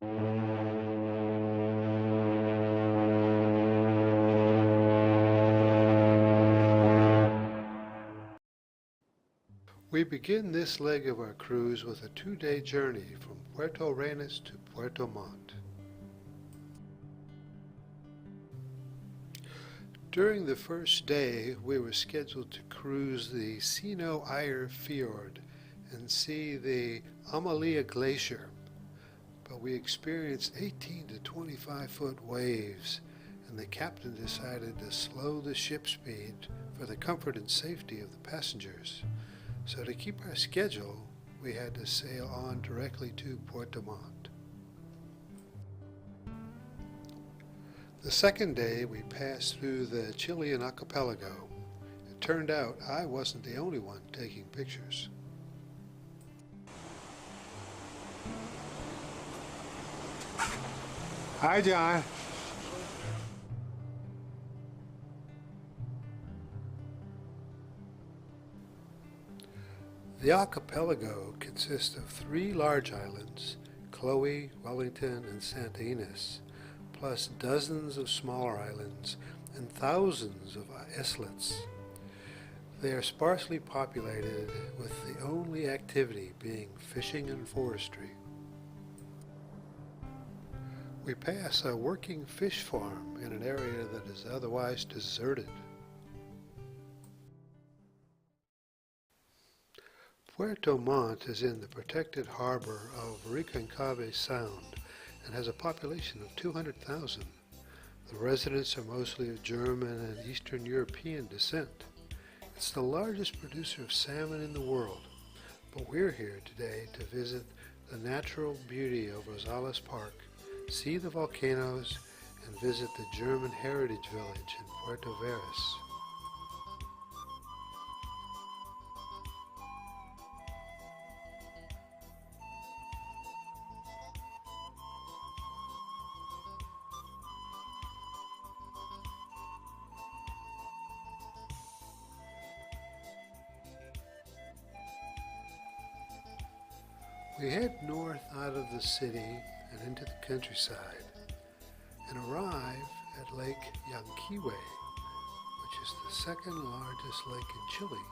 We begin this leg of our cruise with a 2-day journey from Puerto Montt to Puerto Montt. During the first day, we were scheduled to cruise the Sino Eyre Fjord and see the Amalia Glacier, but we experienced 18 to 25-foot waves, and the captain decided to slow the ship speed for the comfort and safety of the passengers. So to keep our schedule, we had to sail on directly to Puerto Montt. The second day, we passed through the Chilean archipelago. It turned out I wasn't the only one taking pictures. Hi, John. The archipelago consists of 3 large islands, Chloe, Wellington, and Santa Ynez, plus dozens of smaller islands and thousands of islets. They are sparsely populated, with the only activity being fishing and forestry. We pass a working fish farm in an area that is otherwise deserted. Puerto Montt is in the protected harbor of Reconcagua Sound and has a population of 200,000. The residents are mostly of German and Eastern European descent. It's the largest producer of salmon in the world, but we're here today to visit the natural beauty of Rosales Park, see the volcanoes, and visit the German Heritage Village in Puerto Varas. We head north out of the city and into the countryside and arrive at Lake Yanquihue, which is the second largest lake in Chile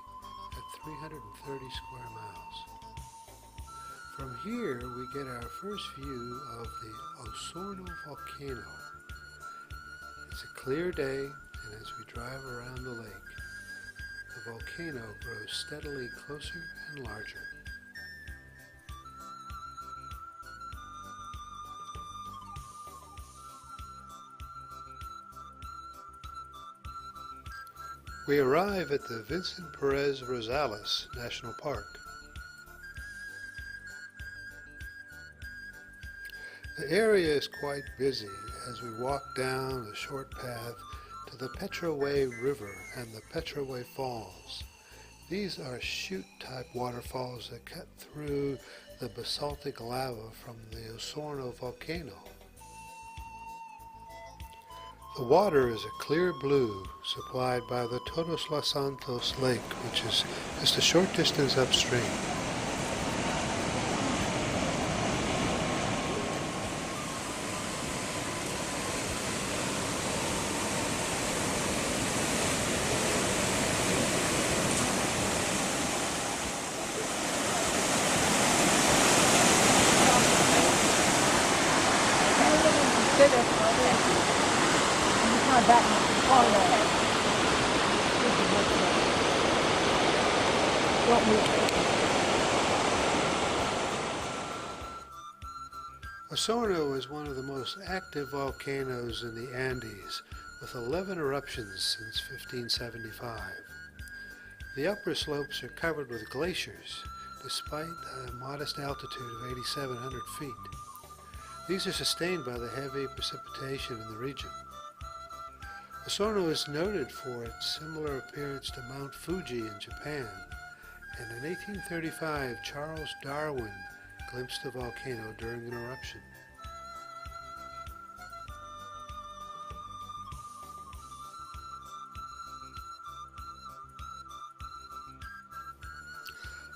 at 330 square miles. From here we get our first view of the Osorno volcano. It's a clear day, and as we drive around the lake, the volcano grows steadily closer and larger. We arrive at the Vincent Perez Rosales National Park. The area is quite busy as we walk down a short path to the Petraway River and the Petraway Falls. These are chute-type waterfalls that cut through the basaltic lava from the Osorno volcano. The water is a clear blue, supplied by the Todos Los Santos Lake, which is just a short distance upstream. Osorno is one of the most active volcanoes in the Andes, with 11 eruptions since 1575. The upper slopes are covered with glaciers, despite a modest altitude of 8,700 feet. These are sustained by the heavy precipitation in the region. Osorno is noted for its similar appearance to Mount Fuji in Japan, and in 1835 Charles Darwin glimpsed the volcano during an eruption.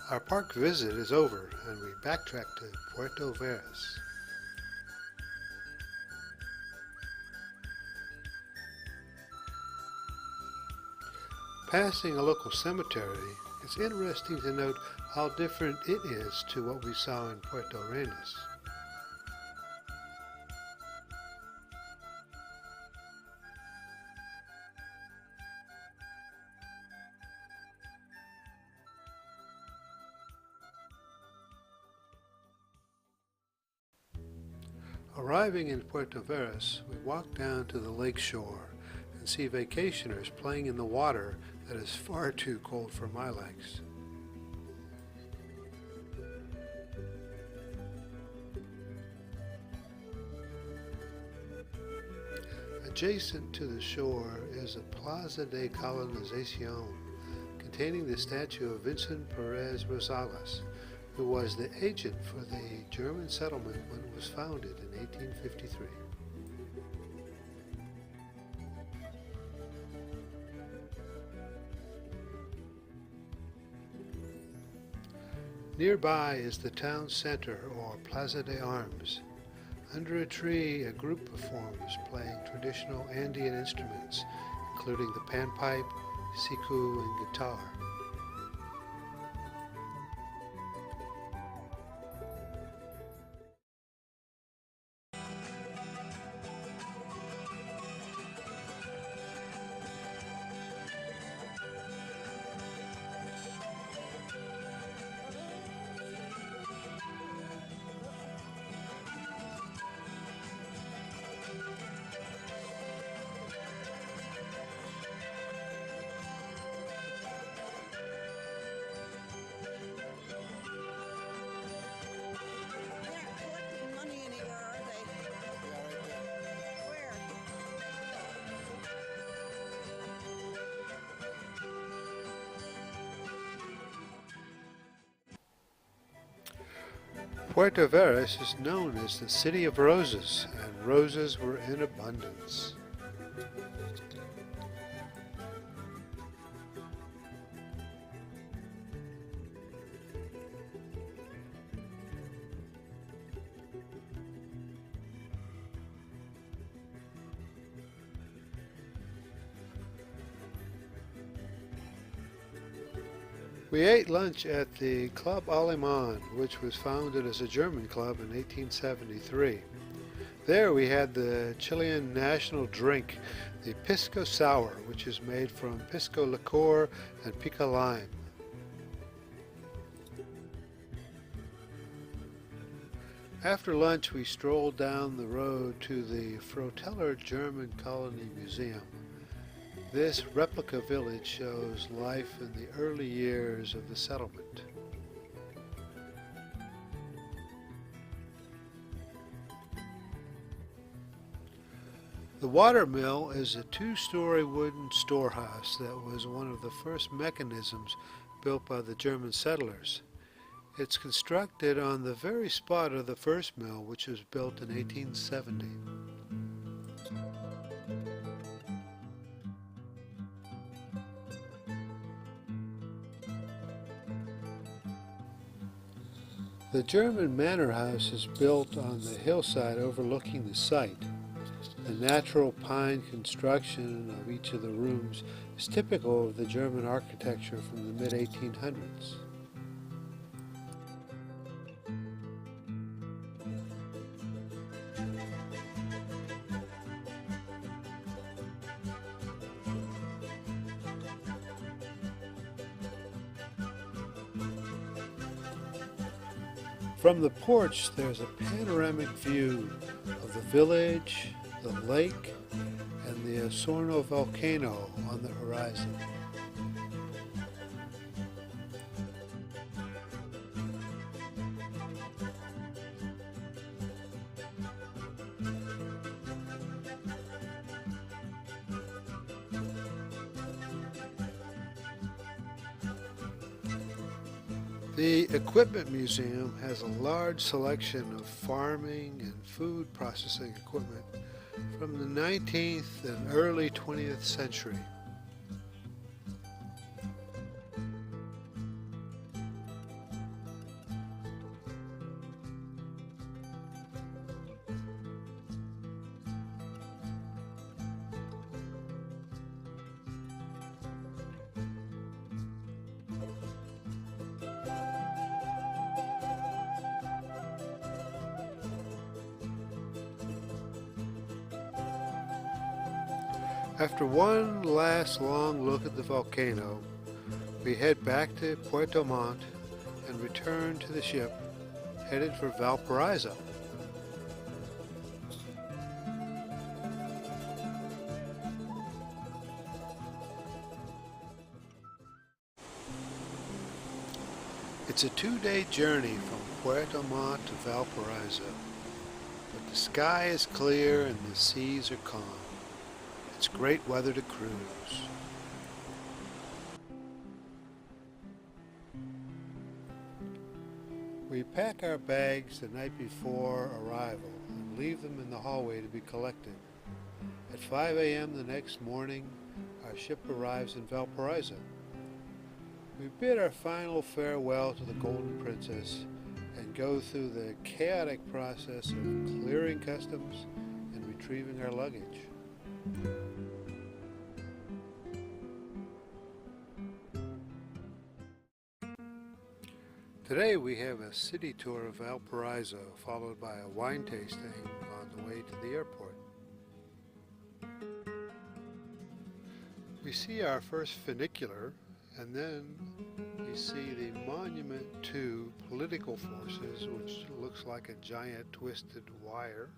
Our park visit is over and we backtrack to Puerto Varas. passing a local cemetery, it's interesting to note how different it is to what we saw in Puerto Montt. Arriving in Puerto Montt, we walk down to the lake shore and see vacationers playing in the water that is far too cold for my legs. Adjacent to the shore is a Plaza de Colonización containing the statue of Vincent Perez Rosales, who was the agent for the German settlement when it was founded in 1853. Nearby is the town center, or Plaza de Armas. Under a tree, a group performs playing traditional Andean instruments, including the panpipe, siku, and guitar. Puerto Montt is known as the City of Roses, and roses were in abundance. We ate lunch at the Club Alemán, which was founded as a German club in 1873. There we had the Chilean national drink, the Pisco Sour, which is made from pisco liqueur and pica lime. After lunch, we strolled down the road to the Froteller German Colony Museum. This replica village shows life in the early years of the settlement. The water mill is a two-story wooden storehouse that was one of the first mechanisms built by the German settlers. It's constructed on the very spot of the first mill, which was built in 1870. The German manor house is built on the hillside overlooking the site. The natural pine construction of each of the rooms is typical of the German architecture from the mid-1800s. From the porch, there's a panoramic view of the village, the lake, and the Osorno volcano on the horizon. The Equipment Museum has a large selection of farming and food processing equipment from the 19th and early 20th century. After one last long look at the volcano, we head back to Puerto Montt and return to the ship headed for Valparaiso. It's a 2-day journey from Puerto Montt to Valparaiso, but the sky is clear and the seas are calm. It's great weather to cruise. We pack our bags the night before arrival and leave them in the hallway to be collected. At 5 a.m. the next morning, our ship arrives in Valparaiso. We bid our final farewell to the Golden Princess and go through the chaotic process of clearing customs and retrieving our luggage. Today we have a city tour of Valparaiso, followed by a wine tasting on the way to the airport. We see our first funicular, and then we see the monument to political forces, which looks like a giant twisted wire.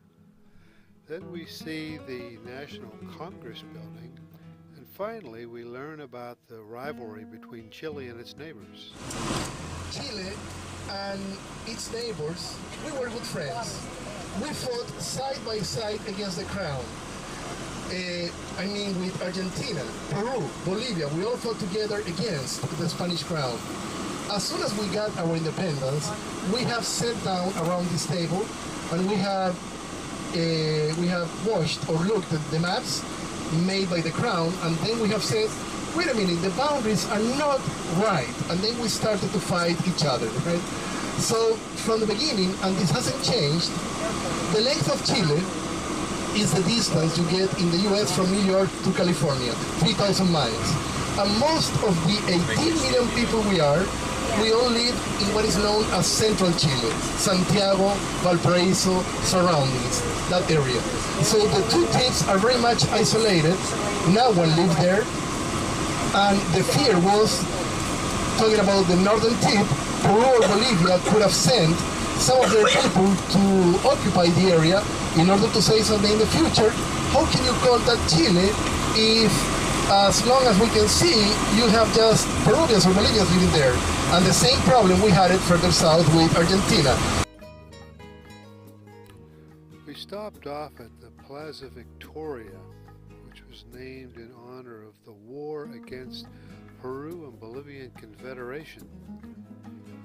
Then we see the National Congress building, and finally we learn about the rivalry between Chile and its neighbors. Chile and its neighbors, we were good friends. We fought side by side against the crown. With Argentina, Peru, Bolivia, we all fought together against the Spanish crown. As soon as we got our independence, we have sat down around this table and we have watched or looked at the maps made by the crown, and then we have said, wait a minute, the boundaries are not right, and then we started to fight each other, right? So from the beginning, and this hasn't changed, the length of Chile is the distance you get in the US from New York to California, 3,000 miles. And most of the 18 million people we all live in what is known as Central Chile, Santiago, Valparaiso, surroundings, that area. So the two tips are very much isolated. No one lives there. And the fear was, talking about the northern tip, Peru or Bolivia could have sent some of their people to occupy the area in order to say something in the future. How can you contact Chile if, as long as we can see, you have just Peruvians or Bolivians living there? And the same problem we had it further south with Argentina. We stopped off at the Plaza Victoria, which was named in honor of the war against Peru and Bolivian Confederation.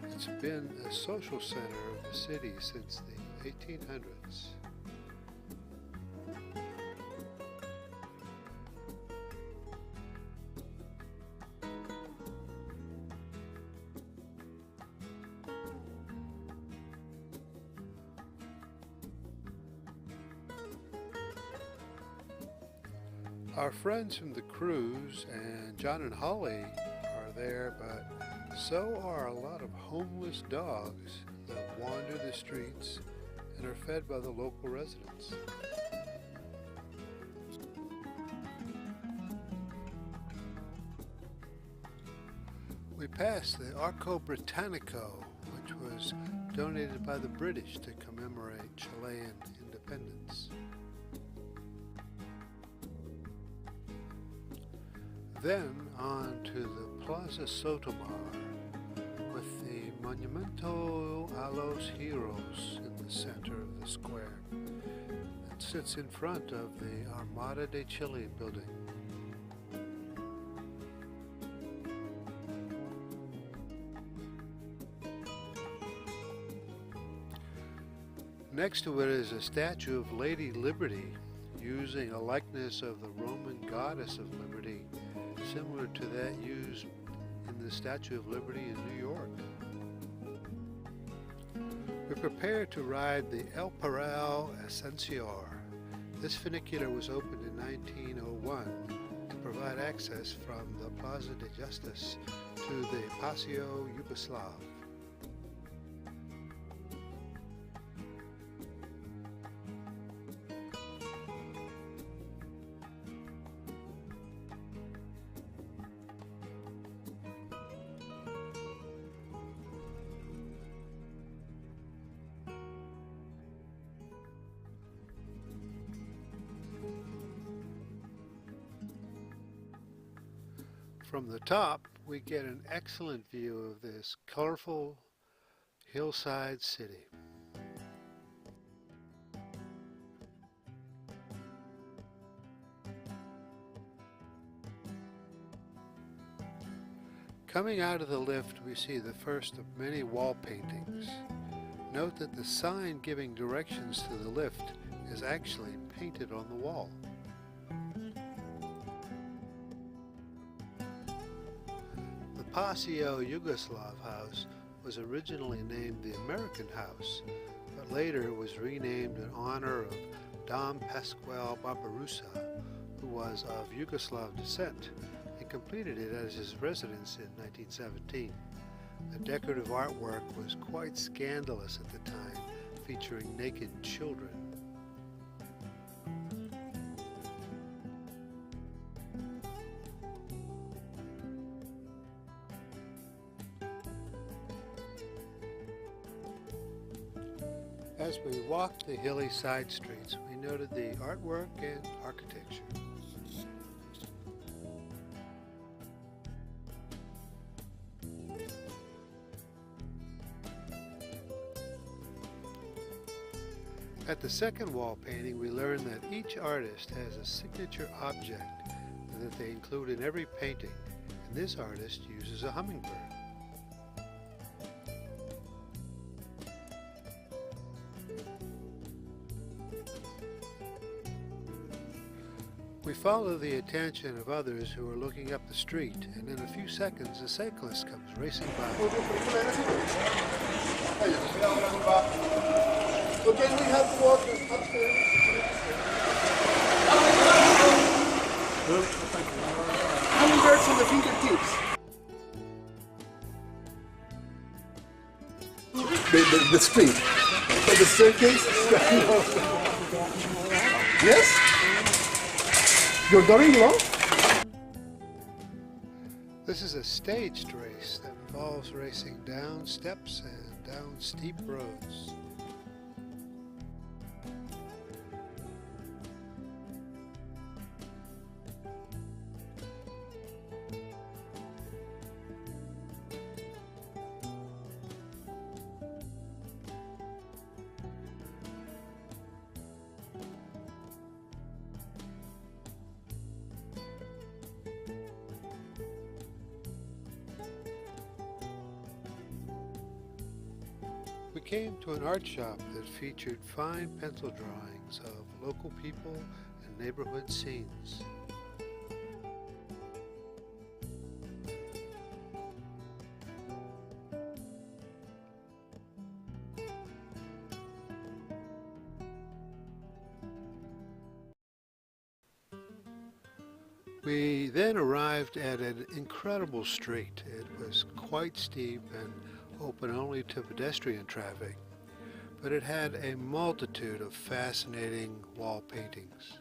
It's been a social center of the city since the 1800s. Our friends from the cruise and John and Holly are there, but so are a lot of homeless dogs that wander the streets and are fed by the local residents. We passed the Arco Britannico, which was donated by the British to commemorate Chilean independence. Then on to the Plaza Sotomar with the Monumento a los Heroes in the center of the square. It sits in front of the Armada de Chile building. Next to it is a statue of Lady Liberty, using a likeness of the Roman goddess of liberty, similar to that used in the Statue of Liberty in New York. We prepared to ride the El Parral Ascensor. This funicular was opened in 1901 to provide access from the Plaza de Justice to the Paseo Yugoslav. From the top, we get an excellent view of this colorful hillside city. Coming out of the lift, we see the first of many wall paintings. Note that the sign giving directions to the lift is actually painted on the wall. The Paseo Yugoslav house was originally named the American House, but later was renamed in honor of Dom Pascual Barbarossa, who was of Yugoslav descent, and completed it as his residence in 1917. The decorative artwork was quite scandalous at the time, featuring naked children. As we walked the hilly side streets, we noted the artwork and architecture. At the second wall painting, we learned that each artist has a signature object that they include in every painting, and this artist uses a hummingbird. We follow the attention of others who are looking up the street, and in a few seconds a cyclist comes racing by. Okay, we have to walk upstairs. Hummingbirds on the fingertips. The street. So the staircase? Yes? Your daughter-in-law? This is a staged race that involves racing down steps and down steep roads. We came to an art shop that featured fine pencil drawings of local people and neighborhood scenes. We then arrived at an incredible street. It was quite steep and open only to pedestrian traffic, but it had a multitude of fascinating wall paintings.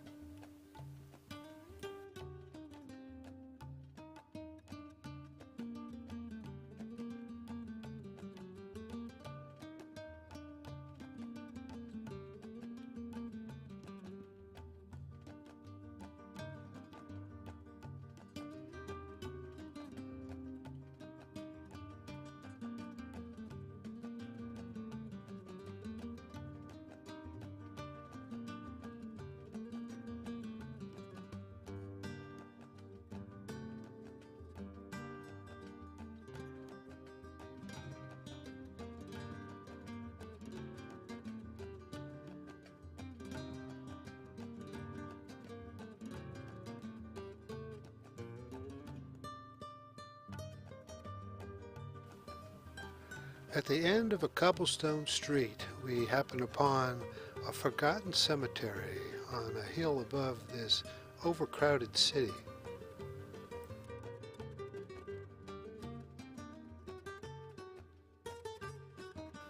At the end of a cobblestone street, we happen upon a forgotten cemetery on a hill above this overcrowded city.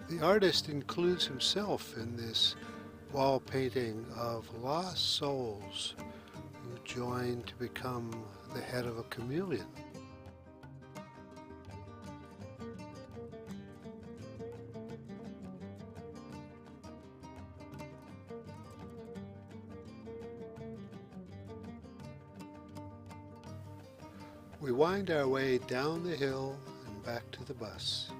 The artist includes himself in this wall painting of lost souls who join to become the head of a chameleon. We wind our way down the hill and back to the bus.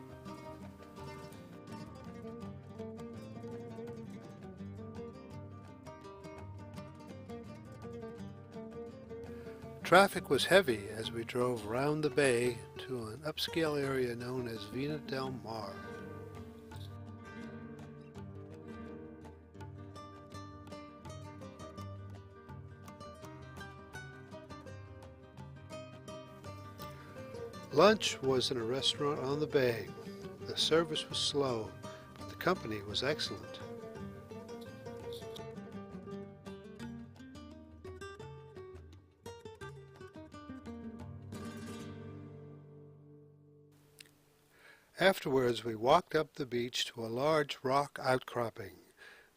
Traffic was heavy as we drove round the bay to an upscale area known as Vina del Mar. Lunch was in a restaurant on the bay. The service was slow, but the company was excellent. Afterwards, we walked up the beach to a large rock outcropping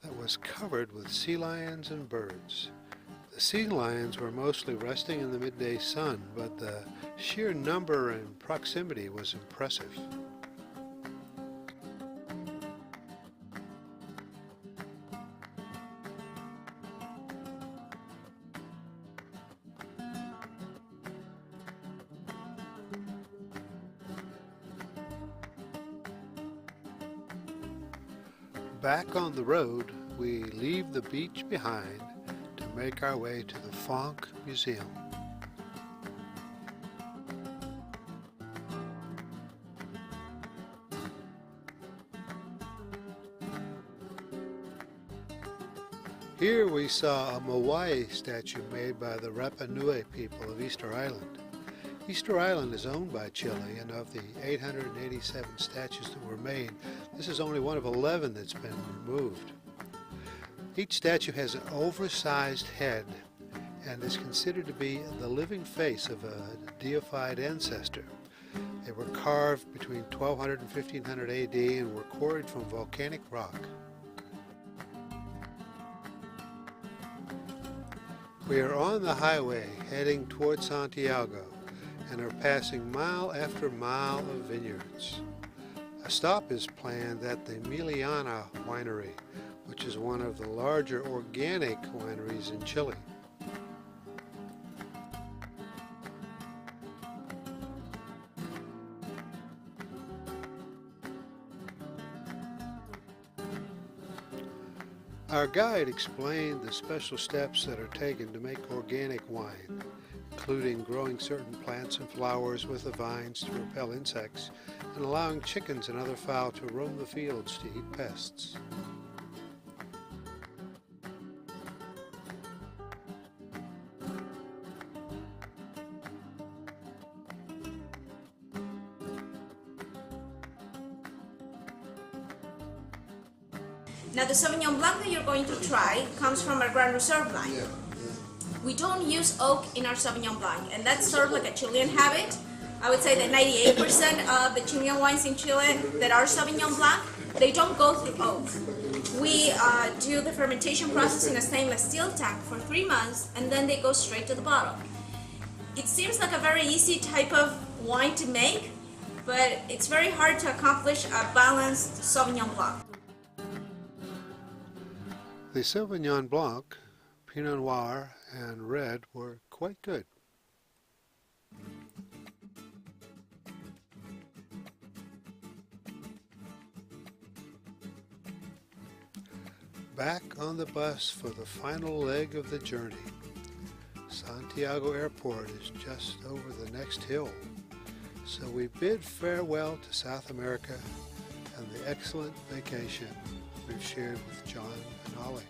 that was covered with sea lions and birds. The sea lions were mostly resting in the midday sun, but the sheer number and proximity was impressive. Back on the road, we leave the beach behind to make our way to the Fonk Museum. Here we saw a Moai statue made by the Rapa Nui people of Easter Island. Easter Island is owned by Chile, and of the 887 statues that were made, this is only one of 11 that's been removed. Each statue has an oversized head and is considered to be the living face of a deified ancestor. They were carved between 1200 and 1500 AD and were quarried from volcanic rock. We are on the highway heading toward Santiago and are passing mile after mile of vineyards. A stop is planned at the Miliana winery, which is one of the larger organic wineries in Chile. Our guide explained the special steps that are taken to make organic wine, including growing certain plants and flowers with the vines to repel insects and allowing chickens and other fowl to roam the fields to eat pests. Now the Sauvignon Blanc that you're going to try comes from our Grand Reserve line. We don't use oak in our Sauvignon Blanc, and that's sort of like a Chilean habit. I would say that 98% of the Chilean wines in Chile that are Sauvignon Blanc, they don't go through oak. We do the fermentation process in a stainless steel tank for 3 months, and then they go straight to the bottle. It seems like a very easy type of wine to make, but it's very hard to accomplish a balanced Sauvignon Blanc. The Sauvignon Blanc, Pinot Noir, and Red were quite good. Back on the bus for the final leg of the journey. Santiago Airport is just over the next hill, so we bid farewell to South America and the excellent vacation we've shared with John and Ollie.